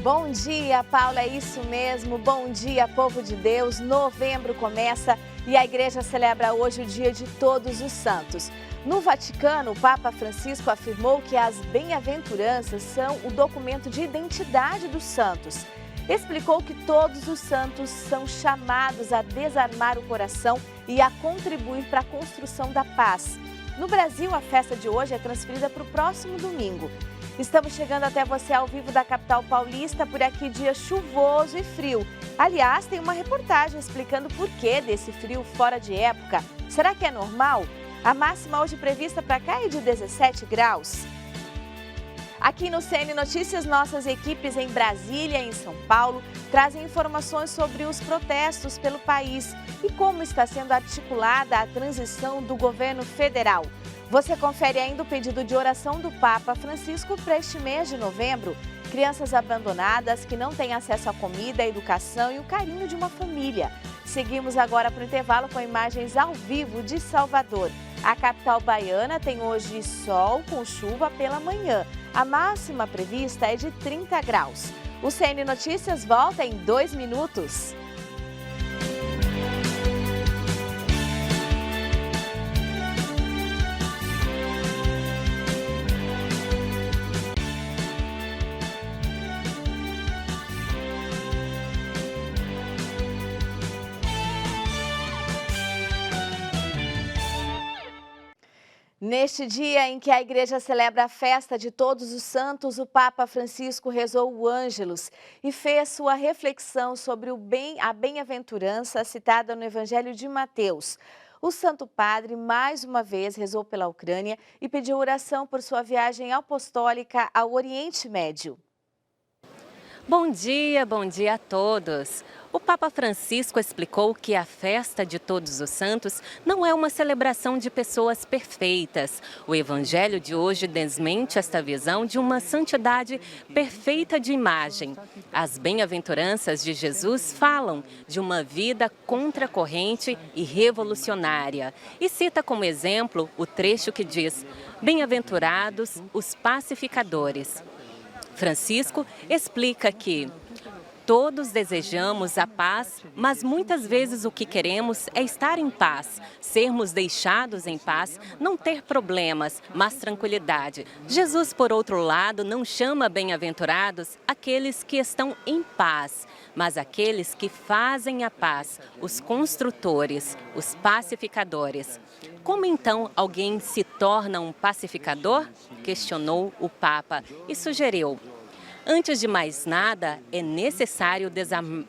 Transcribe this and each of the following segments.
Bom dia, Paula, é isso mesmo. Bom dia, povo de Deus. Novembro começa e a igreja celebra hoje o dia de Todos os Santos. No Vaticano, o Papa Francisco afirmou que as bem-aventuranças são o documento de identidade dos santos. Explicou que todos os santos são chamados a desarmar o coração e a contribuir para a construção da paz. No Brasil, a festa de hoje é transferida para o próximo domingo. Estamos chegando até você ao vivo da capital paulista, por aqui dia chuvoso e frio. Aliás, tem uma reportagem explicando por que desse frio fora de época. Será que é normal? A máxima hoje prevista para cá é de 17 graus. Aqui no CN Notícias, nossas equipes em Brasília e em São Paulo trazem informações sobre os protestos pelo país e como está sendo articulada a transição do governo federal. Você confere ainda o pedido de oração do Papa Francisco para este mês de novembro. Crianças abandonadas que não têm acesso à comida, à educação e o carinho de uma família. Seguimos agora para o intervalo com imagens ao vivo de Salvador. A capital baiana tem hoje sol com chuva pela manhã. A máxima prevista é de 30 graus. O CN Notícias volta em 2 minutos. Neste dia em que a igreja celebra a festa de Todos os Santos, o Papa Francisco rezou o Ângelus e fez sua reflexão sobre a bem-aventurança citada no Evangelho de Mateus. O Santo Padre, mais uma vez, rezou pela Ucrânia e pediu oração por sua viagem apostólica ao Oriente Médio. Bom dia a todos! O Papa Francisco explicou que a festa de Todos os Santos não é uma celebração de pessoas perfeitas. O Evangelho de hoje desmente esta visão de uma santidade perfeita de imagem. As bem-aventuranças de Jesus falam de uma vida contracorrente e revolucionária. E cita como exemplo o trecho que diz: "Bem-aventurados os pacificadores". Francisco explica que todos desejamos a paz, mas muitas vezes o que queremos é estar em paz, sermos deixados em paz, não ter problemas, mas tranquilidade. Jesus, por outro lado, não chama bem-aventurados aqueles que estão em paz, mas aqueles que fazem a paz, os construtores, os pacificadores. Como então alguém se torna um pacificador? Questionou o Papa e sugeriu: antes de mais nada, é necessário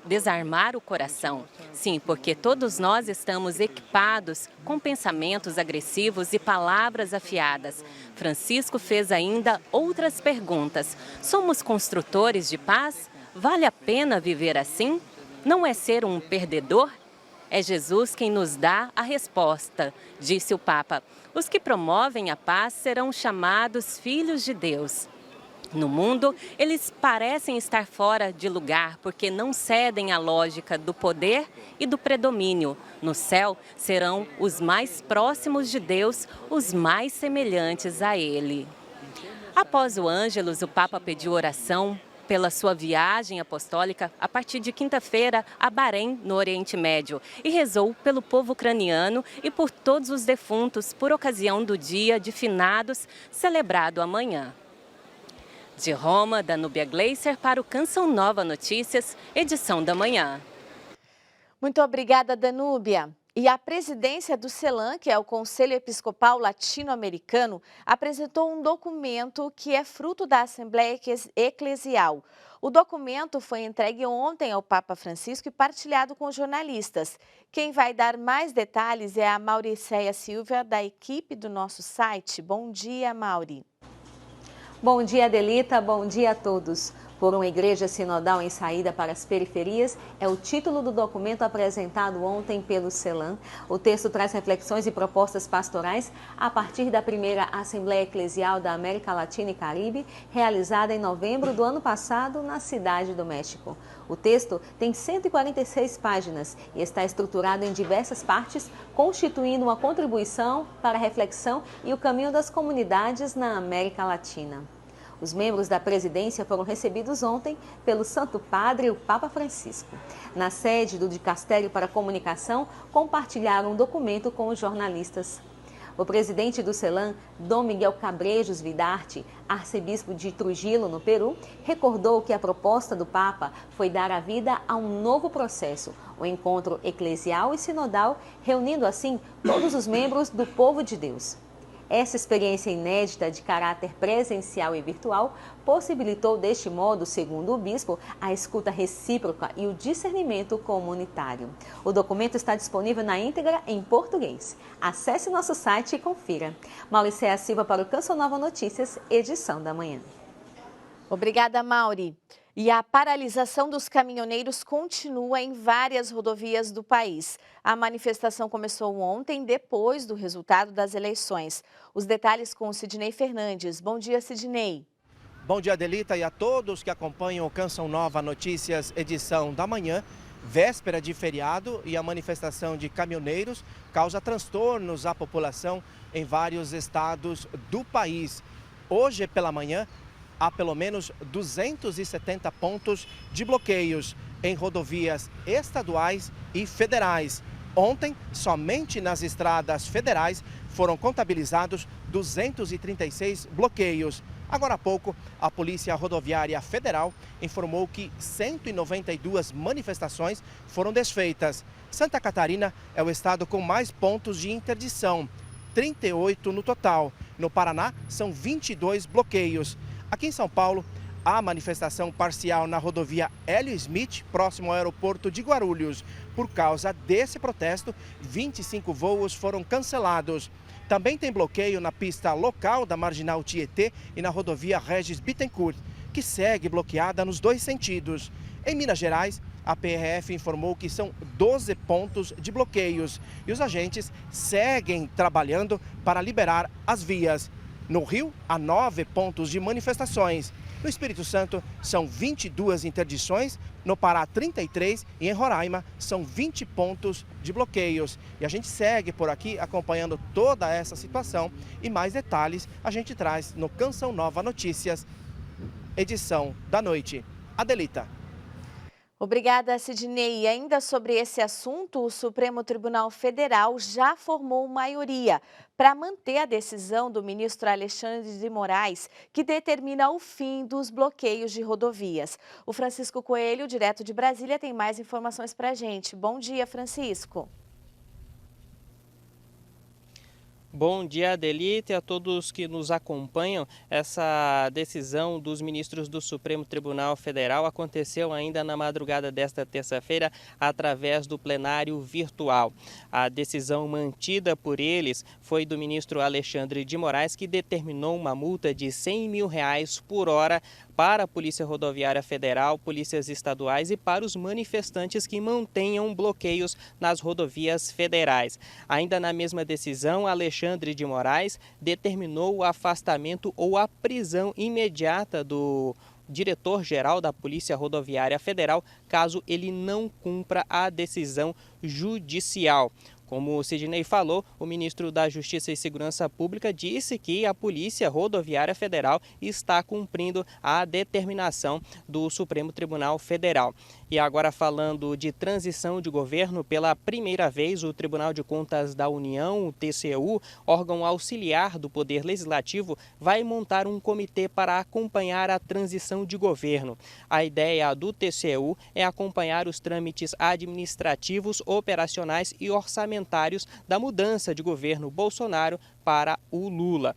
desarmar o coração. Sim, porque todos nós estamos equipados com pensamentos agressivos e palavras afiadas. Francisco fez ainda outras perguntas. Somos construtores de paz? Vale a pena viver assim? Não é ser um perdedor? É Jesus quem nos dá a resposta, disse o Papa. Os que promovem a paz serão chamados filhos de Deus. No mundo, eles parecem estar fora de lugar porque não cedem à lógica do poder e do predomínio. No céu, serão os mais próximos de Deus, os mais semelhantes a Ele. Após o Ângelus, o Papa pediu oração pela sua viagem apostólica a partir de quinta-feira a Bahrein, no Oriente Médio, e rezou pelo povo ucraniano e por todos os defuntos por ocasião do Dia de Finados, celebrado amanhã. De Roma, Danúbia Gleiser para o Canção Nova Notícias, edição da manhã. Muito obrigada, Danúbia. E a presidência do CELAM, que é o Conselho Episcopal Latino-Americano, apresentou um documento que é fruto da Assembleia Eclesial. O documento foi entregue ontem ao Papa Francisco e partilhado com jornalistas. Quem vai dar mais detalhes é a Mauricéia Silva, da equipe do nosso site. Bom dia, Mauri. Bom dia, Adelita. Bom dia a todos. Por uma igreja sinodal em saída para as periferias é o título do documento apresentado ontem pelo CELAM. O texto traz reflexões e propostas pastorais a partir da primeira Assembleia Eclesial da América Latina e Caribe, realizada em novembro do ano passado na Cidade do México. O texto tem 146 páginas e está estruturado em diversas partes, constituindo uma contribuição para a reflexão e o caminho das comunidades na América Latina. Os membros da presidência foram recebidos ontem pelo Santo Padre, o Papa Francisco. Na sede do Dicastério para Comunicação, compartilharam um documento com os jornalistas. O presidente do CELAM, Dom Miguel Cabrejos Vidarte, arcebispo de Trujillo, no Peru, recordou que a proposta do Papa foi dar a vida a um novo processo, o encontro eclesial e sinodal, reunindo assim todos os membros do povo de Deus. Essa experiência inédita de caráter presencial e virtual possibilitou, deste modo, segundo o bispo, a escuta recíproca e o discernimento comunitário. O documento está disponível na íntegra em português. Acesse nosso site e confira. Mauricéia Silva para o Canção Nova Notícias, edição da manhã. Obrigada, Mauri. E a paralisação dos caminhoneiros continua em várias rodovias do país. A manifestação começou ontem, depois do resultado das eleições. Os detalhes com o Sidney Fernandes. Bom dia, Sidney. Bom dia, Adelita, e a todos que acompanham o Canção Nova Notícias, edição da manhã. Véspera de feriado e a manifestação de caminhoneiros causa transtornos à população em vários estados do país. Hoje pela manhã, há pelo menos 270 pontos de bloqueios em rodovias estaduais e federais. Ontem, somente nas estradas federais, foram contabilizados 236 bloqueios. Agora há pouco, a Polícia Rodoviária Federal informou que 192 manifestações foram desfeitas. Santa Catarina é o estado com mais pontos de interdição, 38 no total. No Paraná, são 22 bloqueios. Aqui em São Paulo, há manifestação parcial na rodovia Hélio Smith, próximo ao aeroporto de Guarulhos. Por causa desse protesto, 25 voos foram cancelados. Também tem bloqueio na pista local da Marginal Tietê e na rodovia Regis Bittencourt, que segue bloqueada nos dois sentidos. Em Minas Gerais, a PRF informou que são 12 pontos de bloqueios e os agentes seguem trabalhando para liberar as vias. No Rio, há 9 pontos de manifestações. No Espírito Santo, são 22 interdições. No Pará, 33. E em Roraima, são 20 pontos de bloqueios. E a gente segue por aqui acompanhando toda essa situação. E mais detalhes a gente traz no Canção Nova Notícias, edição da noite. Adelita. Obrigada, Sidney. E ainda sobre esse assunto, o Supremo Tribunal Federal já formou maioria para manter a decisão do ministro Alexandre de Moraes, que determina o fim dos bloqueios de rodovias. O Francisco Coelho, direto de Brasília, tem mais informações para a gente. Bom dia, Francisco. Bom dia, Adelita, e a todos que nos acompanham. Essa decisão dos ministros do Supremo Tribunal Federal aconteceu ainda na madrugada desta terça-feira através do plenário virtual. A decisão mantida por eles foi do ministro Alexandre de Moraes, que determinou uma multa de R$100 mil por hora para a Polícia Rodoviária Federal, polícias estaduais e para os manifestantes que mantenham bloqueios nas rodovias federais. Ainda na mesma decisão, Alexandre de Moraes determinou o afastamento ou a prisão imediata do diretor-geral da Polícia Rodoviária Federal, caso ele não cumpra a decisão judicial. Como o Sidney falou, o ministro da Justiça e Segurança Pública disse que a Polícia Rodoviária Federal está cumprindo a determinação do Supremo Tribunal Federal. E agora, falando de transição de governo, pela primeira vez o Tribunal de Contas da União, o TCU, órgão auxiliar do Poder Legislativo, vai montar um comitê para acompanhar a transição de governo. A ideia do TCU é acompanhar os trâmites administrativos, operacionais e orçamentários da mudança de governo Bolsonaro para o Lula.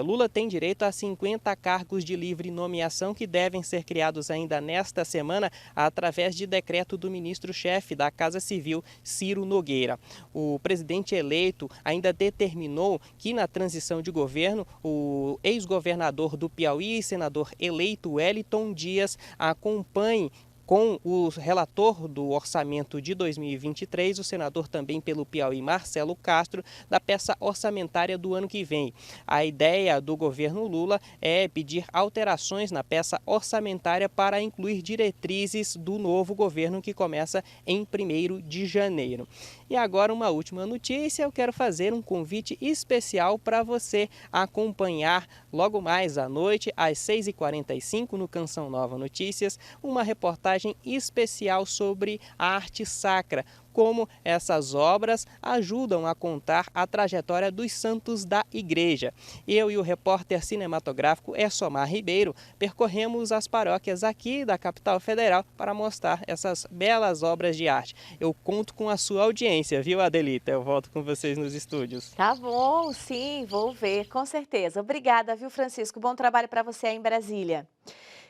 Lula tem direito a 50 cargos de livre nomeação que devem ser criados ainda nesta semana através de decreto do ministro-chefe da Casa Civil, Ciro Nogueira. O presidente eleito ainda determinou que na transição de governo o ex-governador do Piauí e senador eleito Wellington Dias acompanhe com o relator do orçamento de 2023, o senador também pelo Piauí, Marcelo Castro, da peça orçamentária do ano que vem. A ideia do governo Lula é pedir alterações na peça orçamentária para incluir diretrizes do novo governo que começa em 1º de janeiro. E agora uma última notícia, eu quero fazer um convite especial para você acompanhar logo mais à noite, às 6h45, no Canção Nova Notícias, uma reportagem especial sobre a arte sacra, como essas obras ajudam a contar a trajetória dos santos da igreja. Eu e o repórter cinematográfico Essomar Ribeiro percorremos as paróquias aqui da capital federal para mostrar essas belas obras de arte. Eu conto com a sua audiência, viu, Adelita? Eu volto com vocês nos estúdios. Tá bom, sim, vou ver, com certeza. Obrigada, viu, Francisco? Bom trabalho para você aí em Brasília.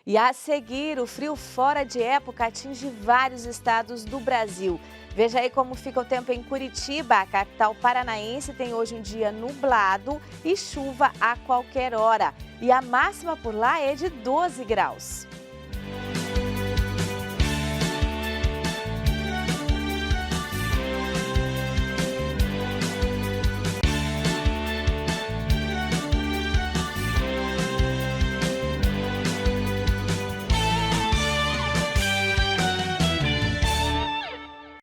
E a seguir, o frio fora de época atinge vários estados do Brasil. Veja aí como fica o tempo em Curitiba, a capital paranaense tem hoje um dia nublado e chuva a qualquer hora. E a máxima por lá é de 12 graus.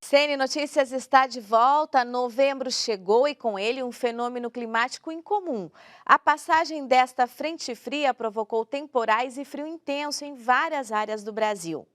CN Notícias está de volta. Novembro chegou e com ele um fenômeno climático incomum. A passagem desta frente fria provocou temporais e frio intenso em várias áreas do Brasil.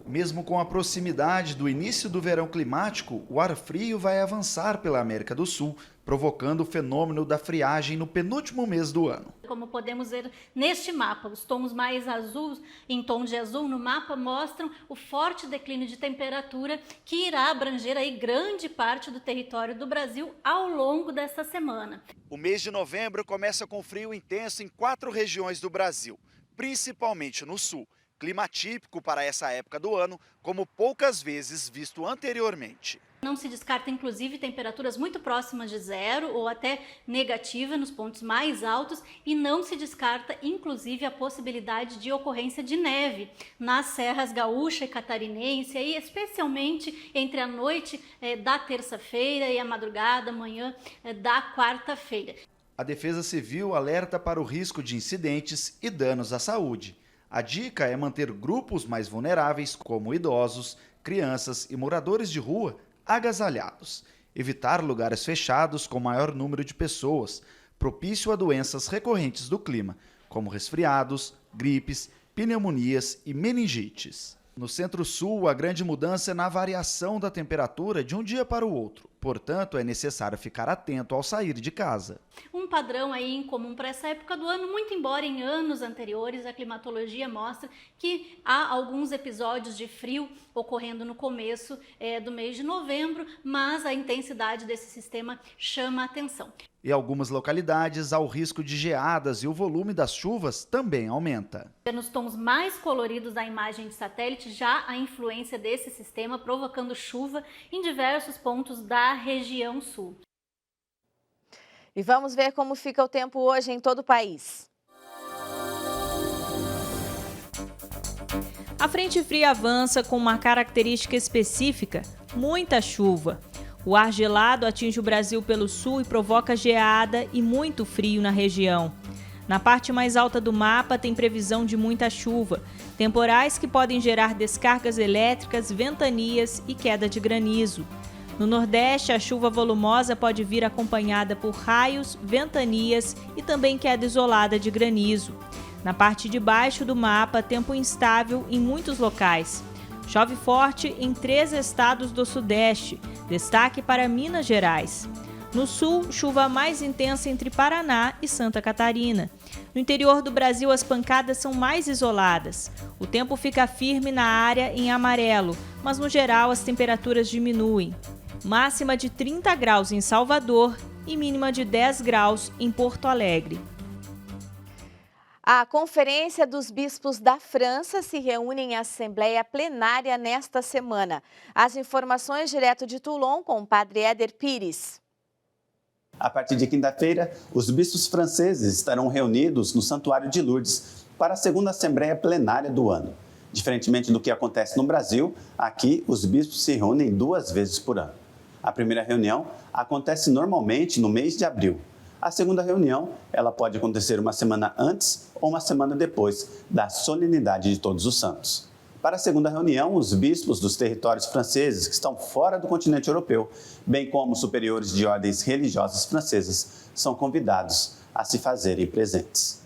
Mesmo com a proximidade do início do verão climático, o ar frio vai avançar pela América do Sul, provocando o fenômeno da friagem no penúltimo mês do ano. Como podemos ver neste mapa, os tons mais azuis, em tom de azul no mapa, mostram o forte declínio de temperatura que irá abranger aí grande parte do território do Brasil ao longo desta semana. O mês de novembro começa com frio intenso em 4 regiões do Brasil, principalmente no sul. Clima típico para essa época do ano, como poucas vezes visto anteriormente. Não se descarta, inclusive, temperaturas muito próximas de zero ou até negativa nos pontos mais altos e não se descarta, inclusive, a possibilidade de ocorrência de neve nas serras gaúcha e catarinense, e especialmente entre a noite da terça-feira e a madrugada, manhã da quarta-feira. A Defesa Civil alerta para o risco de incidentes e danos à saúde. A dica é manter grupos mais vulneráveis, como idosos, crianças e moradores de rua, agasalhados. Evitar lugares fechados com maior número de pessoas, propício a doenças recorrentes do clima, como resfriados, gripes, pneumonias e meningites. No Centro-Sul, a grande mudança é na variação da temperatura de um dia para o outro. Portanto, é necessário ficar atento ao sair de casa. Um padrão aí incomum para essa época do ano, muito embora em anos anteriores a climatologia mostra que há alguns episódios de frio ocorrendo no começo do mês de novembro, mas a intensidade desse sistema chama a atenção. Em algumas localidades, há o risco de geadas e o volume das chuvas também aumenta. Nos tons mais coloridos da imagem de satélite, já a influência desse sistema provocando chuva em diversos pontos da região sul. E vamos ver como fica o tempo hoje em todo o país. A frente fria avança com uma característica específica: muita chuva. O ar gelado atinge o Brasil pelo sul e provoca geada e muito frio na região. Na parte mais alta do mapa tem previsão de muita chuva, temporais que podem gerar descargas elétricas, ventanias e queda de granizo. No Nordeste, a chuva volumosa pode vir acompanhada por raios, ventanias e também queda isolada de granizo. Na parte de baixo do mapa, tempo instável em muitos locais. Chove forte em 3 estados do Sudeste, destaque para Minas Gerais. No Sul, chuva mais intensa entre Paraná e Santa Catarina. No interior do Brasil, as pancadas são mais isoladas. O tempo fica firme na área em amarelo, mas no geral as temperaturas diminuem. Máxima de 30 graus em Salvador e mínima de 10 graus em Porto Alegre. A Conferência dos Bispos da França se reúne em assembleia plenária nesta semana. As informações direto de Toulon com o padre Éder Pires. A partir de quinta-feira, os bispos franceses estarão reunidos no Santuário de Lourdes para a segunda assembleia plenária do ano. Diferentemente do que acontece no Brasil, aqui os bispos se reúnem 2 vezes por ano. A primeira reunião acontece normalmente no mês de abril. A segunda reunião, ela pode acontecer uma semana antes ou uma semana depois da solenidade de Todos os Santos. Para a segunda reunião, os bispos dos territórios franceses que estão fora do continente europeu, bem como superiores de ordens religiosas francesas, são convidados a se fazerem presentes.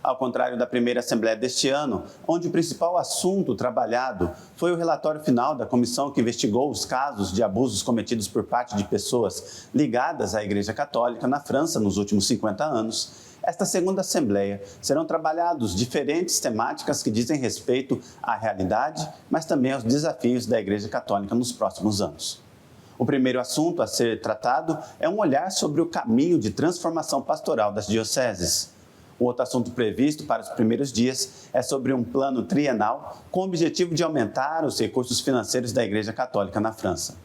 Ao contrário da primeira Assembleia deste ano, onde o principal assunto trabalhado foi o relatório final da comissão que investigou os casos de abusos cometidos por parte de pessoas ligadas à Igreja Católica na França nos últimos 50 anos, esta segunda Assembleia serão trabalhadas diferentes temáticas que dizem respeito à realidade, mas também aos desafios da Igreja Católica nos próximos anos. O primeiro assunto a ser tratado é um olhar sobre o caminho de transformação pastoral das dioceses. O outro assunto previsto para os primeiros dias é sobre um plano trienal com o objetivo de aumentar os recursos financeiros da Igreja Católica na França.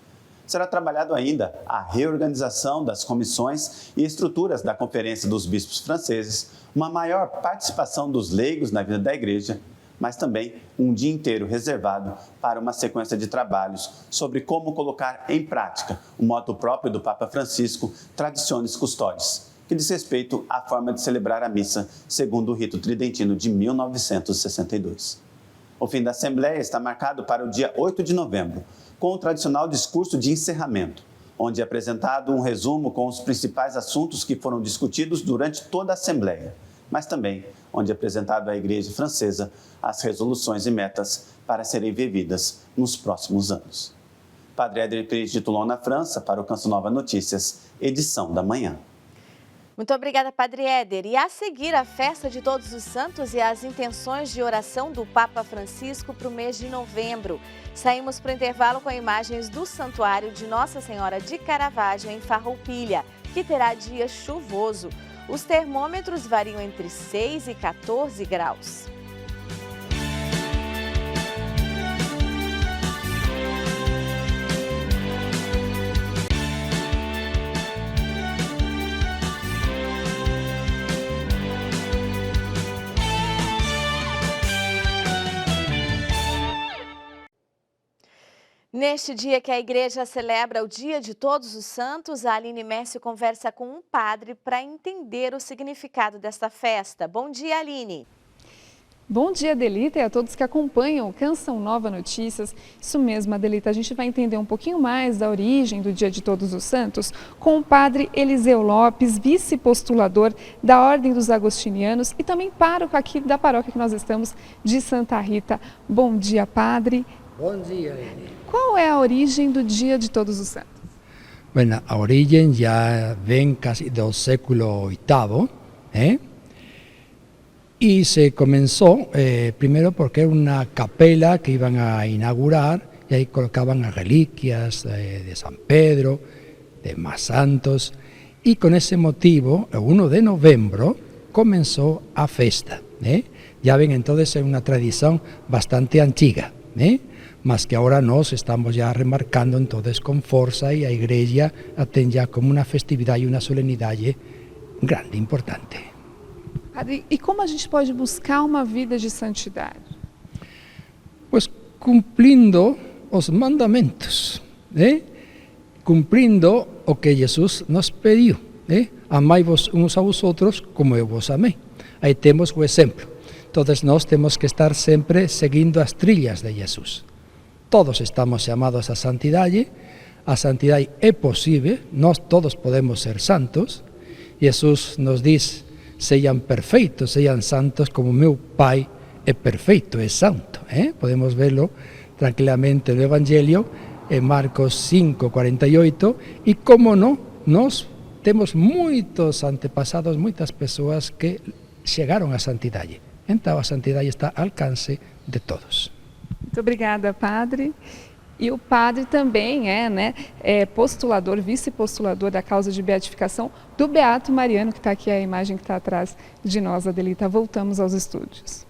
Será trabalhado ainda a reorganização das comissões e estruturas da Conferência dos Bispos Franceses, uma maior participação dos leigos na vida da Igreja, mas também um dia inteiro reservado para uma sequência de trabalhos sobre como colocar em prática o moto próprio do Papa Francisco, Traditionis Custodes, que diz respeito à forma de celebrar a missa segundo o rito tridentino de 1962. O fim da Assembleia está marcado para o dia 8 de novembro, com o tradicional discurso de encerramento, onde é apresentado um resumo com os principais assuntos que foram discutidos durante toda a Assembleia, mas também onde é apresentado à Igreja Francesa as resoluções e metas para serem vividas nos próximos anos. Padre Éder Pires de Toulon, na França, para o Canção Nova Notícias, edição da manhã. Muito obrigada, Padre Éder. E a seguir, a festa de Todos os Santos e as intenções de oração do Papa Francisco para o mês de novembro. Saímos para o intervalo com imagens do Santuário de Nossa Senhora de Caravaggio, em Farroupilha, que terá dia chuvoso. Os termômetros variam entre 6 e 14 graus. Neste dia que a igreja celebra o Dia de Todos os Santos, a Aline Mércio conversa com um padre para entender o significado desta festa. Bom dia, Aline. Bom dia, Adelita, e a todos que acompanham o Canção Nova Notícias. Isso mesmo, Adelita, a gente vai entender um pouquinho mais da origem do Dia de Todos os Santos com o padre Eliseu Lopes, vice-postulador da Ordem dos Agostinianos e também pároco aqui da paróquia que nós estamos, de Santa Rita. Bom dia, padre. Bom dia, Aline. Qual é a origem do Dia de Todos os Santos? Bueno, a origem já vem quase do século VIII, y se comenzó primero porque era una capela que iban a inaugurar y ahí colocaban las reliquias de San Pedro, de más santos, y con ese motivo, el 1 de noviembre, comenzó a festa. Ya ven, entonces es una tradición bastante antigua, mas que ahora nos estamos ya remarcando entonces con fuerza y a Iglesia la ten ya como una festividad y una solenidad grande, importante. Padre, e como a gente pode buscar uma vida de santidade? Pues cumplindo os mandamentos, cumprindo o que Jesús nos pediu, amai-vos uns a vosotros como eu vos amei. Aí temos o exemplo. Todos nós temos que estar sempre seguindo as trilhas de Jesus. Todos estamos chamados à santidade. A santidade é possível, nós todos podemos ser santos. Jesus nos diz: sejam perfeitos, sejam santos como meu Pai é perfeito, é santo. Podemos verlo tranquilamente no Evangelho, en Marcos 5:48, e como não, nós temos muitos antepassados, muitas pessoas que chegaram à santidade. Então a santidade está ao alcance de todos. Muito obrigada, padre. E o padre também é postulador, vice-postulador da causa de beatificação do Beato Mariano, que está aqui, a imagem que está atrás de nós, Adelita. Voltamos aos estúdios.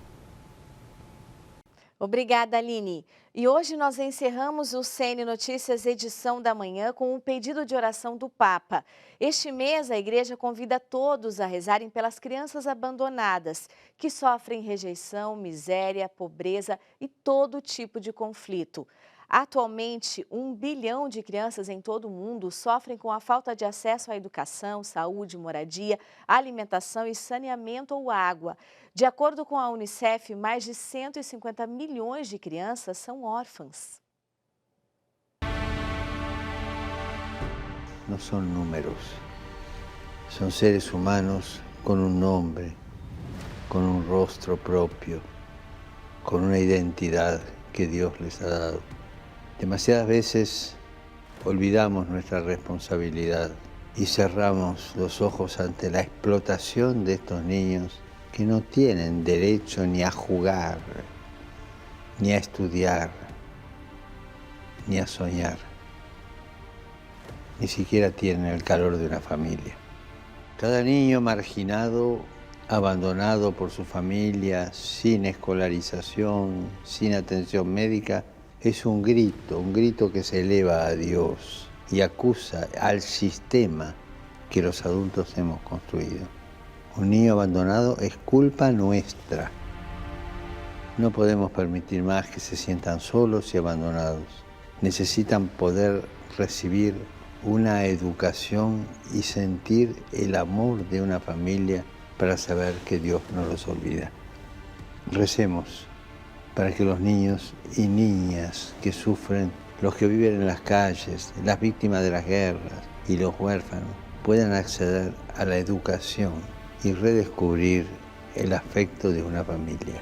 Obrigada, Aline. E hoje nós encerramos o CN Notícias edição da manhã com um pedido de oração do Papa. Este mês, a Igreja convida todos a rezarem pelas crianças abandonadas, que sofrem rejeição, miséria, pobreza e todo tipo de conflito. Atualmente, 1 bilhão de crianças em todo o mundo sofrem com a falta de acesso à educação, saúde, moradia, alimentação e saneamento ou água. De acordo com a Unicef, mais de 150 milhões de crianças são órfãs. No son números, son seres humanos con un nombre, con un rostro propio, con una identidad que Dios les ha dado. Demasiadas veces olvidamos nuestra responsabilidad y cerramos los ojos ante la explotación de estos niños que no tienen derecho ni a jugar, ni a estudiar, ni a soñar. Ni siquiera tienen el calor de una familia. Cada niño marginado, abandonado por su familia, sin escolarización, sin atención médica, es un grito que se eleva a Dios y acusa al sistema que los adultos hemos construido. Un niño abandonado es culpa nuestra. No podemos permitir más que se sientan solos y abandonados. Necesitan poder recibir una educación y sentir el amor de una familia para saber que Dios no los olvida. Recemos para que los niños y niñas que sufren, los que viven en las calles, las víctimas de las guerras y los huérfanos, puedan acceder a la educación y redescubrir el afecto de una familia.